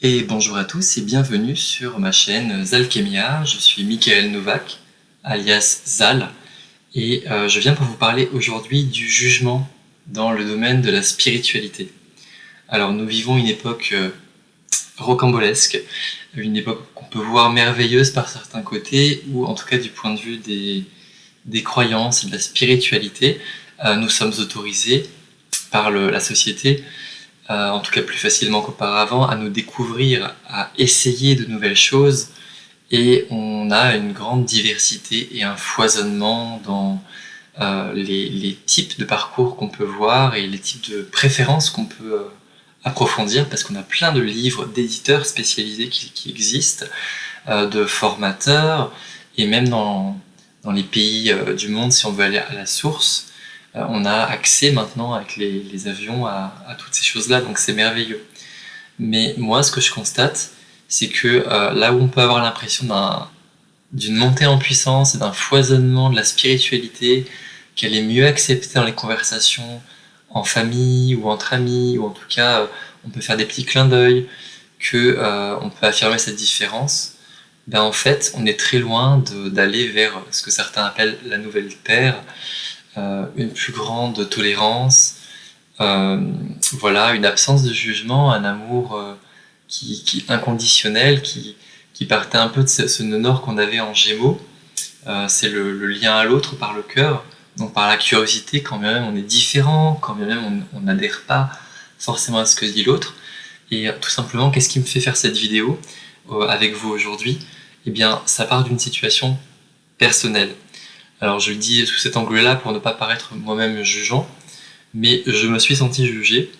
Et bonjour à tous et bienvenue sur ma chaîne Zalchemia. Je suis Michael Novak, alias Zal, et je viens pour vous parler aujourd'hui du jugement dans le domaine de la spiritualité. Alors nous vivons une époque rocambolesque, une époque qu'on peut voir merveilleuse par certains côtés, ou en tout cas du point de vue des croyances et de la spiritualité, nous sommes autorisés par la société, en tout cas plus facilement qu'auparavant, à nous découvrir, à essayer de nouvelles choses, et on a une grande diversité et un foisonnement dans les types de parcours qu'on peut voir et les types de préférences qu'on peut approfondir, parce qu'on a plein de livres d'éditeurs spécialisés qui existent, de formateurs, et même dans les pays du monde, si on veut aller à la source, on a accès maintenant avec les avions à toutes ces choses-là, donc c'est merveilleux. Mais moi, ce que je constate, c'est que là où on peut avoir l'impression d'une montée en puissance et d'un foisonnement de la spiritualité, qu'elle est mieux acceptée dans les conversations en famille ou entre amis, ou en tout cas on peut faire des petits clins d'œil, qu'on peut affirmer cette différence, ben en fait on est très loin d'aller vers ce que certains appellent la nouvelle terre, une plus grande tolérance, voilà, une absence de jugement, un amour qui inconditionnel, qui partait un peu de ce nœud nord qu'on avait en Gémeaux. C'est le lien à l'autre par le cœur, donc par la curiosité, quand bien même on est différent, quand bien même on n'adhère pas forcément à ce que dit l'autre. Et tout simplement, qu'est-ce qui me fait faire cette vidéo avec vous aujourd'hui? Eh bien, ça part d'une situation personnelle. Alors je le dis sous cet angle-là pour ne pas paraître moi-même jugeant, mais je me suis senti jugé,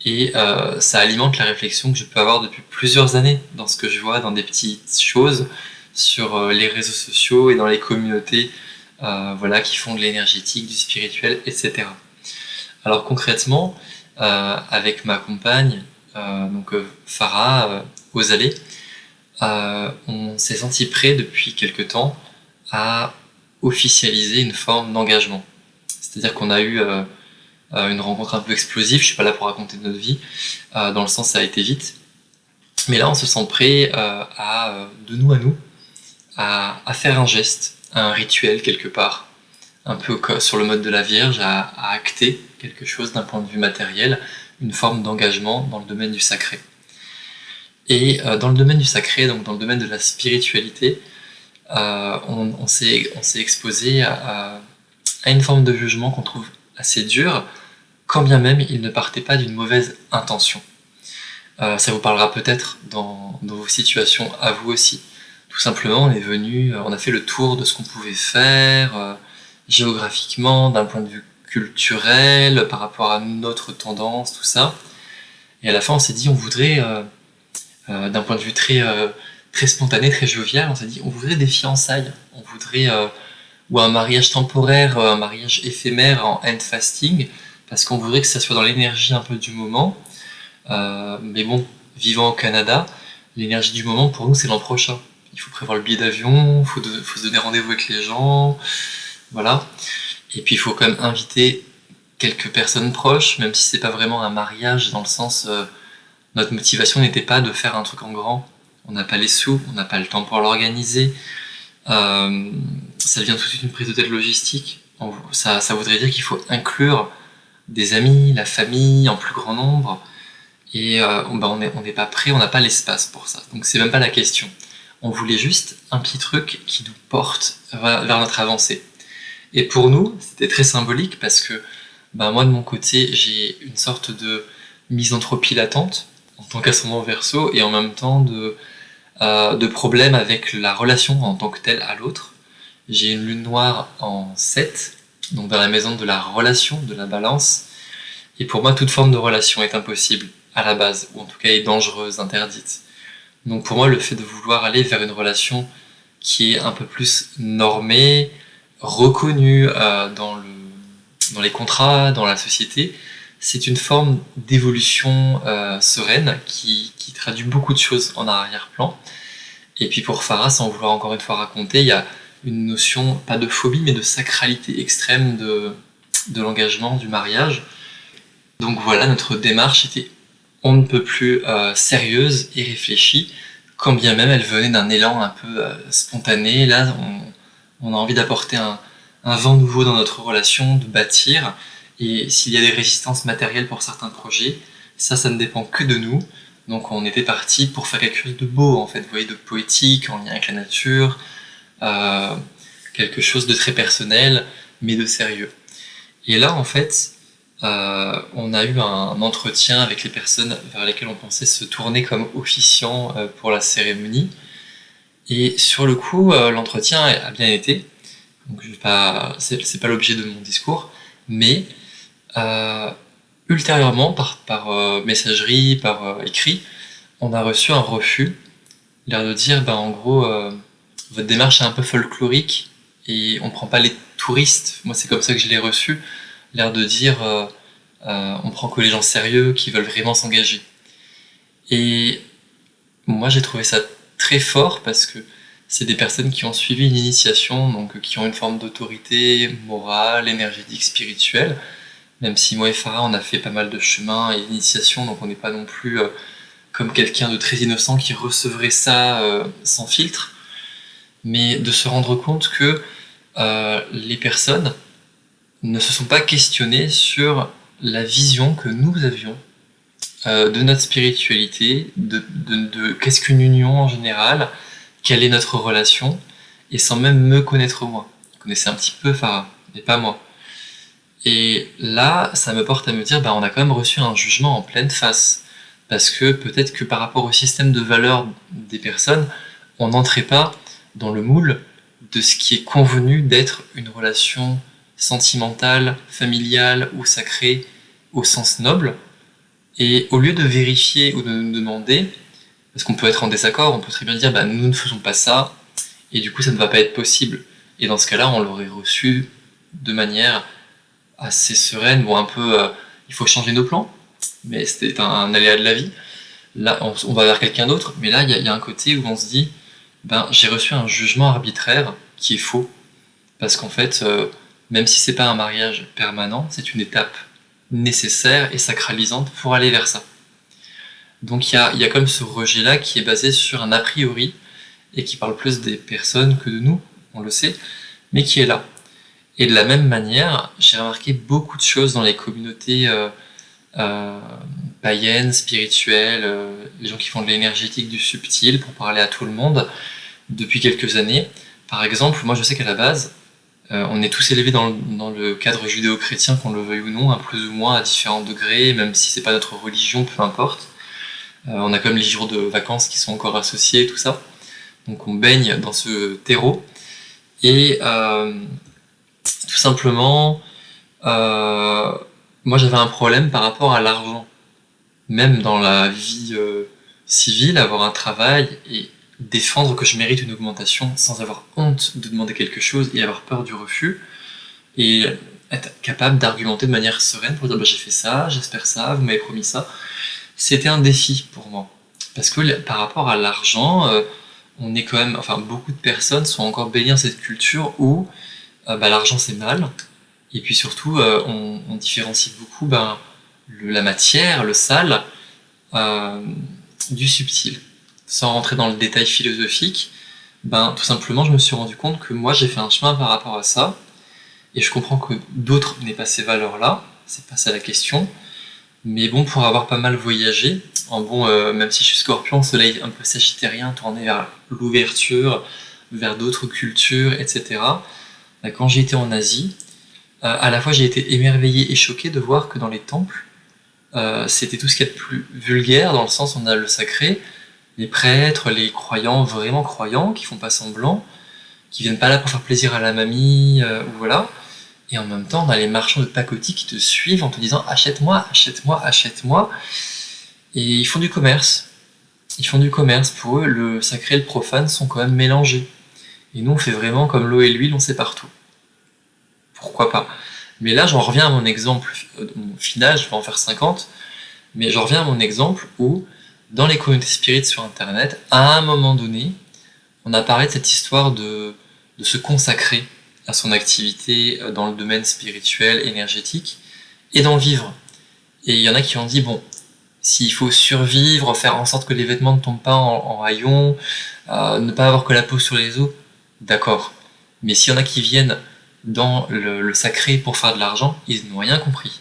et ça alimente la réflexion que je peux avoir depuis plusieurs années dans ce que je vois dans des petites choses sur les réseaux sociaux et dans les communautés voilà, qui font de l'énergétique, du spirituel, etc. Alors concrètement, avec ma compagne, donc Farah Ozaleh, on s'est senti prêt depuis quelque temps à officialiser une forme d'engagement. C'est-à-dire qu'on a eu une rencontre un peu explosive, je suis pas là pour raconter notre vie, dans le sens ça a été vite, mais là on se sent prêt de nous à nous, à faire un geste, un rituel quelque part, un peu sur le mode de la Vierge, à acter quelque chose d'un point de vue matériel, une forme d'engagement dans le domaine du sacré. Et dans le domaine du sacré, donc dans le domaine de la spiritualité, on s'est exposé à une forme de jugement qu'on trouve assez dure, quand bien même il ne partait pas d'une mauvaise intention. Ça vous parlera peut-être dans vos situations à vous aussi. Tout simplement, on est venu, on a fait le tour de ce qu'on pouvait faire, géographiquement, d'un point de vue culturel, par rapport à notre tendance, tout ça. Et à la fin, on s'est dit, on voudrait, d'un point de vue très spontané, très jovial, on s'est dit, on voudrait des fiançailles, on voudrait ou un mariage temporaire, un mariage éphémère en end fasting, parce qu'on voudrait que ça soit dans l'énergie un peu du moment. Mais bon, vivant au Canada, l'énergie du moment pour nous c'est l'an prochain. Il faut prévoir le billet d'avion, faut se donner rendez-vous avec les gens, voilà. Et puis il faut quand même inviter quelques personnes proches, même si c'est pas vraiment un mariage dans le sens, notre motivation n'était pas de faire un truc en grand. On n'a pas les sous, on n'a pas le temps pour l'organiser. Ça devient tout de suite une prise de tête logistique. Ça voudrait dire qu'il faut inclure des amis, la famille en plus grand nombre, et on n'est pas prêt, on n'a pas l'espace pour ça. Donc c'est même pas la question. On voulait juste un petit truc qui nous porte vers notre avancée. Et pour nous, c'était très symbolique parce que moi de mon côté, j'ai une sorte de misanthropie latente en tant qu'ascendant Verseau, et en même temps de problème avec la relation en tant que telle à l'autre. J'ai une lune noire en 7, donc dans la maison de la relation, de la balance, et pour moi toute forme de relation est impossible à la base, ou en tout cas est dangereuse, interdite. Donc pour moi le fait de vouloir aller vers une relation qui est un peu plus normée, reconnue dans les contrats, dans la société, c'est une forme d'évolution sereine qui traduit beaucoup de choses en arrière-plan. Et puis pour Farah, sans vouloir encore une fois raconter, il y a une notion, pas de phobie, mais de sacralité extrême de l'engagement, du mariage. Donc voilà, notre démarche était on ne peut plus sérieuse et réfléchie, quand bien même elle venait d'un élan un peu spontané. Là, on a envie d'apporter un vent nouveau dans notre relation, de bâtir, et s'il y a des résistances matérielles pour certains projets, ça ne dépend que de nous. Donc on était parti pour faire quelque chose de beau, en fait, vous voyez, de poétique, en lien avec la nature, euh, quelque chose de très personnel, mais de sérieux. Et là, en fait, on a eu un entretien avec les personnes vers lesquelles on pensait se tourner comme officiant pour la cérémonie. Et sur le coup, l'entretien a bien été. Donc, c'est pas l'objet de mon discours, mais euh, ultérieurement, par messagerie, par écrit, on a reçu un refus, l'air de dire, en gros, votre démarche est un peu folklorique et on prend pas les touristes. Moi, c'est comme ça que je l'ai reçu, l'air de dire, on prend que les gens sérieux qui veulent vraiment s'engager. Et moi, j'ai trouvé ça très fort parce que c'est des personnes qui ont suivi une initiation, donc qui ont une forme d'autorité morale, énergétique, spirituelle. Même si moi et Farah, on a fait pas mal de chemin et d'initiation, donc on n'est pas non plus comme quelqu'un de très innocent qui recevrait ça sans filtre. Mais de se rendre compte que les personnes ne se sont pas questionnées sur la vision que nous avions de notre spiritualité, de qu'est-ce qu'une union en général, quelle est notre relation, et sans même me connaître moi. Ils connaissaient un petit peu Farah, mais pas moi. Et là, ça me porte à me dire, on a quand même reçu un jugement en pleine face. Parce que peut-être que par rapport au système de valeurs des personnes, on n'entrait pas dans le moule de ce qui est convenu d'être une relation sentimentale, familiale ou sacrée au sens noble. Et au lieu de vérifier ou de nous demander, parce qu'on peut être en désaccord, on peut très bien dire nous ne faisons pas ça, et du coup ça ne va pas être possible. Et dans ce cas-là, on l'aurait reçu de manière assez sereine, un peu il faut changer nos plans, mais c'était un aléa de la vie. Là, on va vers quelqu'un d'autre, mais là, il y a un côté où on se dit j'ai reçu un jugement arbitraire qui est faux, parce qu'en fait, même si c'est pas un mariage permanent, c'est une étape nécessaire et sacralisante pour aller vers ça. Donc il y a comme ce rejet-là qui est basé sur un a priori et qui parle plus des personnes que de nous, on le sait, mais qui est là. Et de la même manière, j'ai remarqué beaucoup de choses dans les communautés euh, païennes, spirituelles, les gens qui font de l'énergétique, du subtil, pour parler à tout le monde, depuis quelques années. Par exemple, moi je sais qu'à la base, on est tous élevés dans le cadre judéo-chrétien, qu'on le veuille ou non, plus ou moins à différents degrés, même si c'est pas notre religion, peu importe. On a comme les jours de vacances qui sont encore associés, tout ça. Donc on baigne dans ce terreau. Et tout simplement, moi j'avais un problème par rapport à l'argent. Même dans la vie civile, avoir un travail et défendre que je mérite une augmentation sans avoir honte de demander quelque chose et avoir peur du refus. Et être capable d'argumenter de manière sereine pour dire j'ai fait ça, j'espère ça, vous m'avez promis ça. C'était un défi pour moi. Parce que par rapport à l'argent, on est quand même, beaucoup de personnes sont encore baignées dans cette culture où l'argent c'est mal, et puis surtout on différencie beaucoup la matière, le sale, euh, du subtil. Sans rentrer dans le détail philosophique, tout simplement je me suis rendu compte que moi j'ai fait un chemin par rapport à ça, et je comprends que d'autres n'aient pas ces valeurs-là, c'est pas ça la question, mais bon, pour avoir pas mal voyagé, même si je suis scorpion, soleil un peu sagittérien, tourné vers l'ouverture, vers d'autres cultures, etc. Quand j'ai été en Asie, à la fois j'ai été émerveillé et choqué de voir que dans les temples, c'était tout ce qu'il y a de plus vulgaire, dans le sens où on a le sacré, les prêtres, les croyants, vraiment croyants, qui font pas semblant, qui viennent pas là pour faire plaisir à la mamie, ou voilà. Et en même temps, on a les marchands de pacotille qui te suivent en te disant achète-moi, achète-moi, achète-moi. Et ils font du commerce. Ils font du commerce. Pour eux, le sacré et le profane sont quand même mélangés. Et nous, on fait vraiment comme l'eau et l'huile, on sait tout. Pourquoi pas? Mais là, j'en reviens à mon exemple final, je vais en faire 50, mais j'en reviens à mon exemple où, dans les communautés spirites sur Internet, à un moment donné, on a parlé de cette histoire de se consacrer à son activité dans le domaine spirituel, énergétique, et d'en vivre. Et il y en a qui ont dit, bon, s'il faut survivre, faire en sorte que les vêtements ne tombent pas en rayon, ne pas avoir que la peau sur les os, d'accord. Mais s'il y en a qui viennent dans le sacré pour faire de l'argent, ils n'ont rien compris.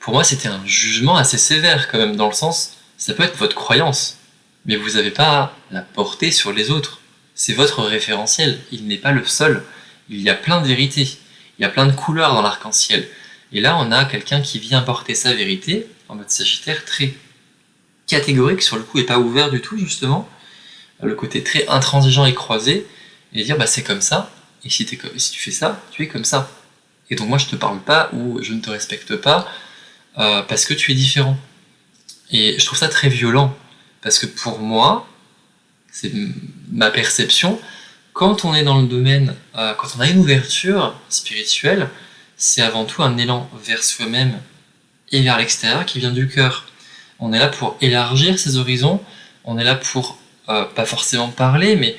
Pour moi, c'était un jugement assez sévère quand même, dans le sens, ça peut être votre croyance, mais vous n'avez pas à la porter sur les autres. C'est votre référentiel, il n'est pas le seul. Il y a plein de vérités, il y a plein de couleurs dans l'arc-en-ciel. Et là, on a quelqu'un qui vient porter sa vérité, en mode Sagittaire, très catégorique, sur le coup, et pas ouvert du tout, justement. Le côté très intransigeant et croisé, et dire, bah c'est comme ça, et si tu fais ça, tu es comme ça. Et donc moi, je te parle pas, ou je ne te respecte pas, parce que tu es différent. Et je trouve ça très violent, parce que pour moi, c'est ma perception, quand on est dans le domaine, quand on a une ouverture spirituelle, c'est avant tout un élan vers soi-même et vers l'extérieur qui vient du cœur. On est là pour élargir ses horizons, on est là pour, pas forcément parler, mais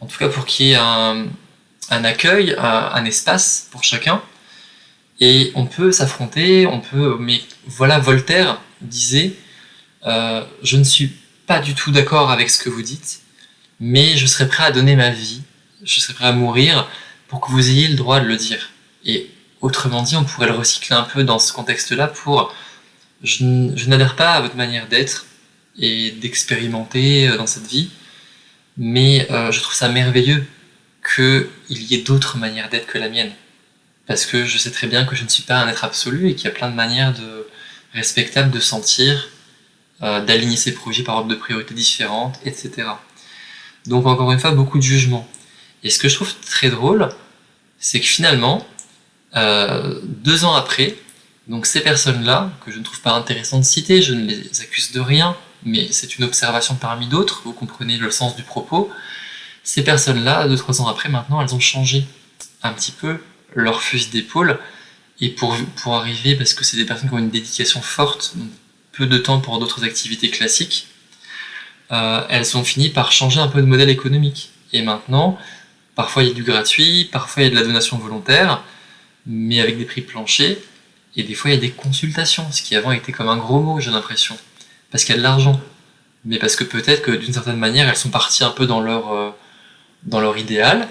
en tout cas pour qu'il y ait un accueil, un espace pour chacun, et on peut s'affronter, mais voilà, Voltaire disait, je ne suis pas du tout d'accord avec ce que vous dites, mais je serais prêt à donner ma vie, je serais prêt à mourir pour que vous ayez le droit de le dire. Et autrement dit, on pourrait le recycler un peu dans ce contexte-là pour je n'adhère pas à votre manière d'être et d'expérimenter dans cette vie, mais je trouve ça merveilleux qu'il y ait d'autres manières d'être que la mienne. Parce que je sais très bien que je ne suis pas un être absolu et qu'il y a plein de manières respectables de sentir, d'aligner ses projets par ordre de priorité différentes, etc. Donc encore une fois, beaucoup de jugements. Et ce que je trouve très drôle, c'est que finalement, 2 ans après, donc ces personnes-là, que je ne trouve pas intéressant de citer, je ne les accuse de rien, mais c'est une observation parmi d'autres, vous comprenez le sens du propos, ces personnes-là, 2-3 ans après, maintenant, elles ont changé un petit peu leur fusil d'épaule, et pour arriver, parce que c'est des personnes qui ont une dédication forte, donc peu de temps pour d'autres activités classiques, elles ont fini par changer un peu de modèle économique. Et maintenant, parfois il y a du gratuit, parfois il y a de la donation volontaire, mais avec des prix planchers, et des fois il y a des consultations, ce qui avant était comme un gros mot, j'ai l'impression, parce qu'il y a de l'argent, mais parce que peut-être que d'une certaine manière elles sont parties un peu dans leur idéal,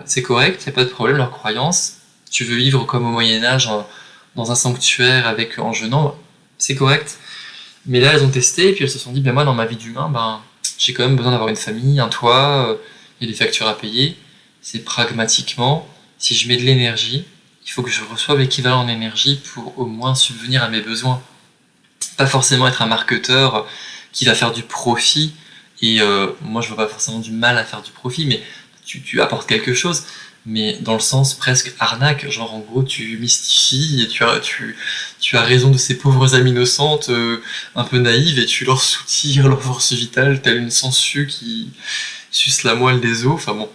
c'est correct, il n'y a pas de problème, leur croyance, tu veux vivre comme au Moyen-Âge dans un sanctuaire avec en jeûnant, c'est correct, mais là elles ont testé, et puis elles se sont dit, ben moi dans ma vie d'humain, j'ai quand même besoin d'avoir une famille, un toit, il y a des factures à payer, c'est pragmatiquement, si je mets de l'énergie, il faut que je reçoive l'équivalent en énergie pour au moins subvenir à mes besoins. Pas forcément être un marketeur qui va faire du profit, et moi je vois pas forcément du mal à faire du profit, mais tu apportes quelque chose, mais dans le sens presque arnaque, genre en gros tu mystifies et tu as raison de ces pauvres âmes innocentes, un peu naïves, et tu leur soutires leur force vitale, telle une sangsue qui suce la moelle des os, enfin bon,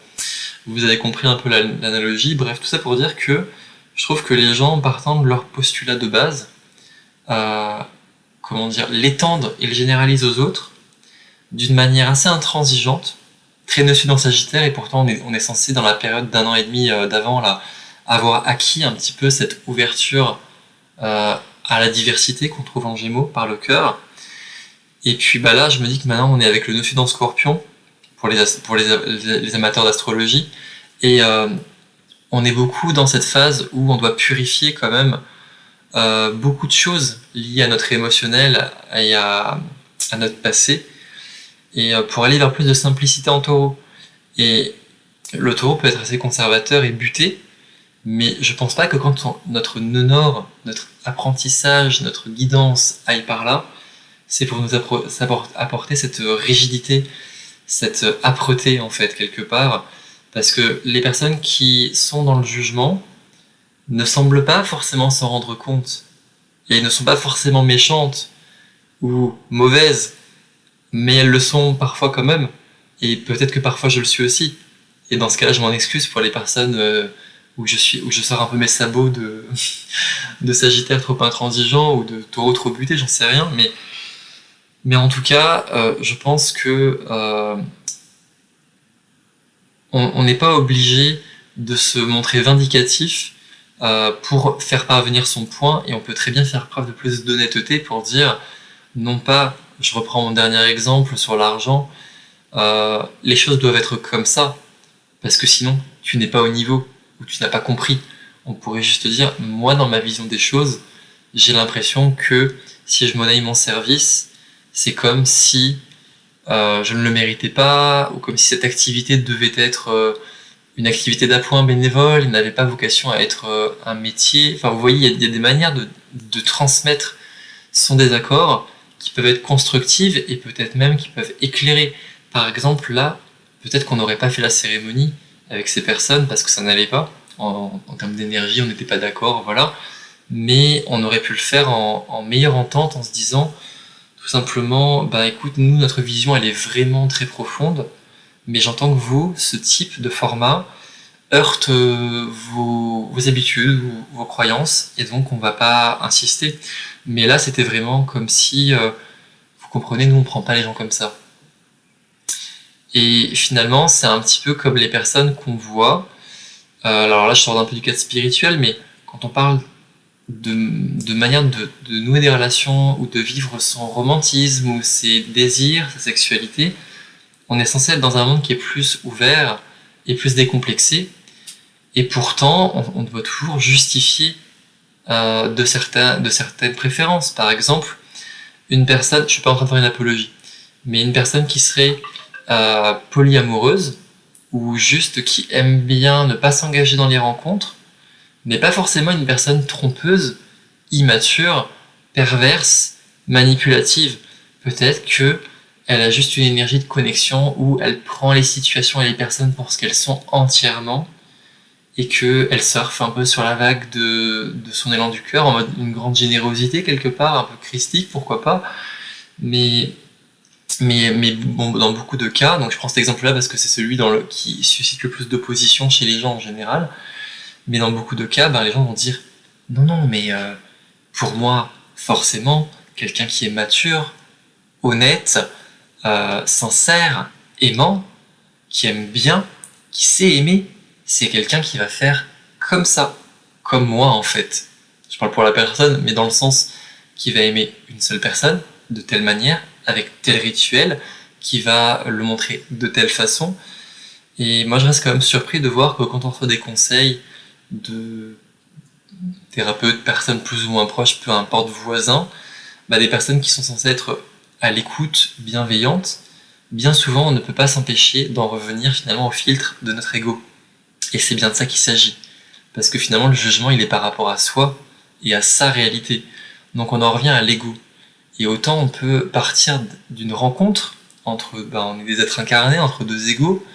vous avez compris un peu l'analogie, bref, tout ça pour dire que je trouve que les gens, partant de leur postulat de base, l'étendent et le généralisent aux autres d'une manière assez intransigeante, très nocue dans Sagittaire, et pourtant on est censé, dans la période d'1 an et demi d'avant, là, avoir acquis un petit peu cette ouverture à la diversité qu'on trouve en Gémeaux par le cœur. Et puis là, je me dis que maintenant on est avec le nœud dans Scorpion, pour les amateurs d'astrologie, et on est beaucoup dans cette phase où on doit purifier quand même beaucoup de choses liées à notre émotionnel et à notre passé, et pour aller vers plus de simplicité en taureau. Et le taureau peut être assez conservateur et buté, mais je pense pas que quand notre nœud nord, notre apprentissage, notre guidance aille par là, c'est pour nous apporter cette rigidité, cette âpreté en fait quelque part, parce que les personnes qui sont dans le jugement ne semblent pas forcément s'en rendre compte, et ne sont pas forcément méchantes ou mauvaises, mais elles le sont parfois quand même, et peut-être que parfois je le suis aussi, et dans ce cas-là je m'en excuse pour les personnes où je sors un peu mes sabots de Sagittaire trop intransigeant, ou de Taureau trop buté, j'en sais rien, mais en tout cas, je pense que on n'est pas obligé de se montrer vindicatif pour faire parvenir son point, et on peut très bien faire preuve de plus d'honnêteté pour dire Non pas, je reprends mon dernier exemple sur l'argent, les choses doivent être comme ça, parce que sinon, tu n'es pas au niveau, ou tu n'as pas compris. On pourrait juste dire, moi, dans ma vision des choses, j'ai l'impression que si je monnaie mon service, c'est comme si je ne le méritais pas, ou comme si cette activité devait être une activité d'appoint bénévole, il n'avait pas vocation à être un métier. Enfin, vous voyez, il y a des manières de transmettre son désaccord qui peuvent être constructives et peut-être même qui peuvent éclairer. Par exemple, là, peut-être qu'on n'aurait pas fait la cérémonie avec ces personnes parce que ça n'allait pas. En termes d'énergie, on n'était pas d'accord, voilà. Mais on aurait pu le faire en meilleure entente en se disant tout simplement, bah écoute, nous, notre vision, elle est vraiment très profonde, mais j'entends que vous, ce type de format, heurte vos habitudes, vos croyances, et donc on va pas insister. Mais là, c'était vraiment comme si, vous comprenez, nous, on prend pas les gens comme ça. Et finalement, c'est un petit peu comme les personnes qu'on voit. Alors là, je sors un peu du cadre spirituel, mais quand on parle de manière de nouer des relations ou de vivre son romantisme ou ses désirs, sa sexualité, on est censé être dans un monde qui est plus ouvert et plus décomplexé. Et pourtant, on doit toujours justifier de certaines préférences. Par exemple, une personne, je suis pas en train de faire une apologie, mais une personne qui serait polyamoureuse ou juste qui aime bien ne pas s'engager dans les rencontres, n'est pas forcément une personne trompeuse, immature, perverse, manipulative. Peut-être que elle a juste une énergie de connexion où elle prend les situations et les personnes pour ce qu'elles sont entièrement et qu'elle surfe un peu sur la vague de son élan du cœur en mode une grande générosité quelque part, un peu christique, pourquoi pas. Mais bon, dans beaucoup de cas, donc je prends cet exemple-là parce que c'est celui qui suscite le plus d'opposition chez les gens en général, mais dans beaucoup de cas, ben, les gens vont dire non, non, mais pour moi, forcément, quelqu'un qui est mature, honnête, sincère, aimant, qui aime bien, qui sait aimer, c'est quelqu'un qui va faire comme ça, comme moi en fait. Je parle pour la personne, mais dans le sens qui va aimer une seule personne, de telle manière, avec tel rituel, qui va le montrer de telle façon. Et moi je reste quand même surpris de voir que quand on reçoit des conseils de thérapeutes, personnes plus ou moins proches, peu importe, voisins, bah des personnes qui sont censées être à l'écoute, bienveillantes, bien souvent on ne peut pas s'empêcher d'en revenir finalement au filtre de notre ego. Et c'est bien de ça qu'il s'agit. Parce que finalement le jugement il est par rapport à soi et à sa réalité. Donc on en revient à l'ego. Et autant on peut partir d'une rencontre entre, on est des êtres incarnés, entre deux égos,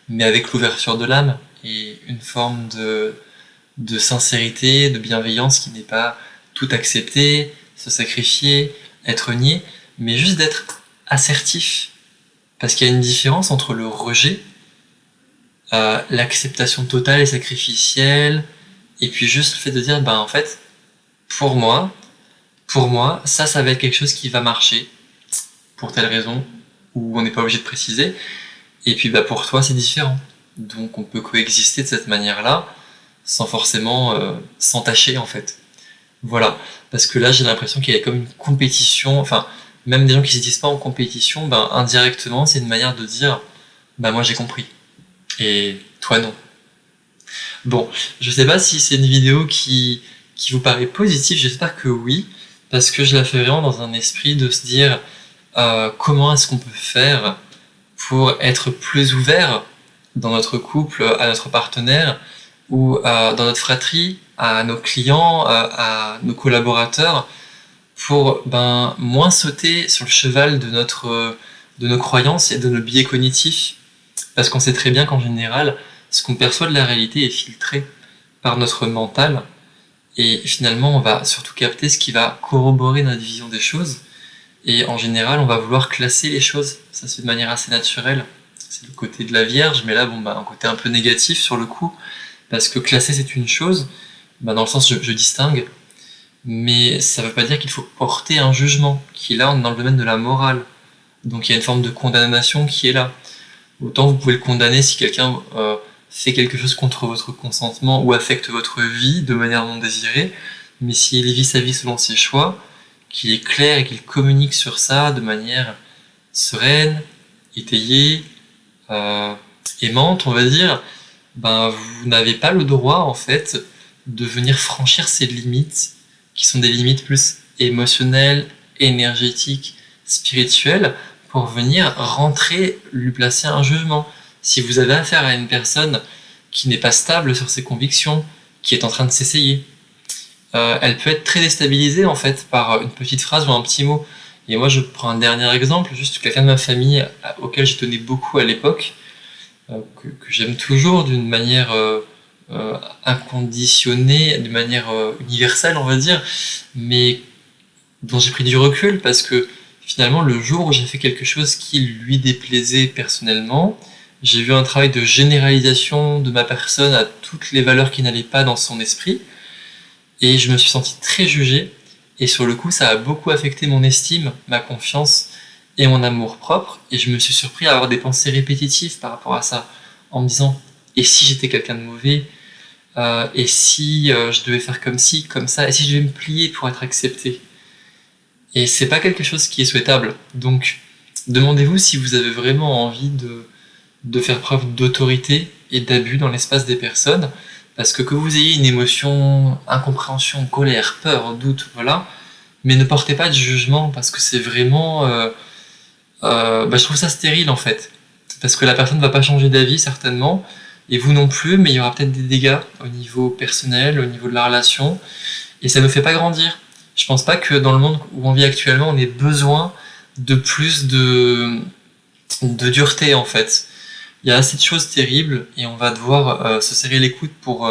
mais avec l'ouverture de l'âme et une forme de sincérité, de bienveillance qui n'est pas tout accepter, se sacrifier, être nié, mais juste d'être assertif. Parce qu'il y a une différence entre le rejet, l'acceptation totale et sacrificielle, et puis juste le fait de dire, en fait, pour moi, ça va être quelque chose qui va marcher, pour telle raison, ou on n'est pas obligé de préciser, et puis pour toi c'est différent. Donc on peut coexister de cette manière-là, sans forcément s'entacher en fait. Voilà, parce que là j'ai l'impression qu'il y a comme une compétition, enfin, même des gens qui ne se disent pas en compétition, indirectement c'est une manière de dire, moi j'ai compris, et toi non. Bon, je sais pas si c'est une vidéo qui vous paraît positive, j'espère que oui, parce que je la fais vraiment dans un esprit de se dire comment est-ce qu'on peut faire pour être plus ouvert dans notre couple, à notre partenaire, ou dans notre fratrie, à nos clients, à nos collaborateurs, pour moins sauter sur le cheval de nos croyances et de nos biais cognitifs. Parce qu'on sait très bien qu'en général, ce qu'on perçoit de la réalité est filtré par notre mental, et finalement on va surtout capter ce qui va corroborer notre vision des choses, et en général on va vouloir classer les choses, ça se fait de manière assez naturelle, c'est le côté de la Vierge, mais là un côté un peu négatif sur le coup, parce que classer c'est une chose, dans le sens je distingue, mais ça veut pas dire qu'il faut porter un jugement, qui est là on est dans le domaine de la morale, donc il y a une forme de condamnation qui est là. Autant vous pouvez le condamner si quelqu'un fait quelque chose contre votre consentement ou affecte votre vie de manière non désirée, mais s'il vit sa vie selon ses choix, qu'il est clair et qu'il communique sur ça de manière sereine, étayée, aimante, on va dire, ben vous n'avez pas le droit en fait de venir franchir ces limites qui sont des limites plus émotionnelles, énergétiques, spirituelles, pour venir rentrer, lui placer un jugement. Si vous avez affaire à une personne qui n'est pas stable sur ses convictions, qui est en train de s'essayer, elle peut être très déstabilisée en fait par une petite phrase ou un petit mot. Et moi je prends un dernier exemple, juste quelqu'un de ma famille auquel je tenais beaucoup à l'époque, que j'aime toujours d'une manière inconditionnée, d'une manière universelle on va dire, mais dont j'ai pris du recul parce que finalement le jour où j'ai fait quelque chose qui lui déplaisait personnellement, j'ai vu un travail de généralisation de ma personne à toutes les valeurs qui n'allaient pas dans son esprit, et je me suis senti très jugé, et sur le coup ça a beaucoup affecté mon estime, ma confiance et mon amour propre, et je me suis surpris à avoir des pensées répétitives par rapport à ça, en me disant et si j'étais quelqu'un de mauvais, et si je devais faire comme ci, comme ça, et si je devais me plier pour être accepté. Et c'est pas quelque chose qui est souhaitable. Donc demandez-vous si vous avez vraiment envie de faire preuve d'autorité et d'abus dans l'espace des personnes, parce que vous ayez une émotion, incompréhension, colère, peur, doute, voilà, mais ne portez pas de jugement, parce que c'est vraiment... je trouve ça stérile en fait, parce que la personne ne va pas changer d'avis certainement, et vous non plus, mais il y aura peut-être des dégâts au niveau personnel, au niveau de la relation, et ça ne nous fait pas grandir. Je pense pas que dans le monde où on vit actuellement, on ait besoin de plus de dureté en fait. Il y a assez de choses terribles et on va devoir se serrer les coudes pour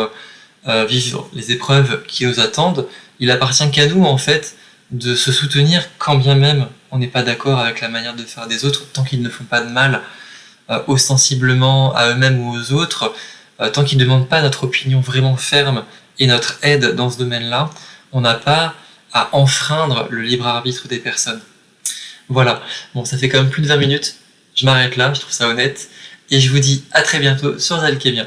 vivre les épreuves qui nous attendent. Il appartient qu'à nous en fait de se soutenir quand bien même on n'est pas d'accord avec la manière de faire des autres, tant qu'ils ne font pas de mal ostensiblement à eux-mêmes ou aux autres, tant qu'ils ne demandent pas notre opinion vraiment ferme et notre aide dans ce domaine-là, on n'a pas à enfreindre le libre arbitre des personnes. Voilà, bon ça fait quand même plus de 20 minutes, je m'arrête là, je trouve ça honnête, et je vous dis à très bientôt sur Zalkemia.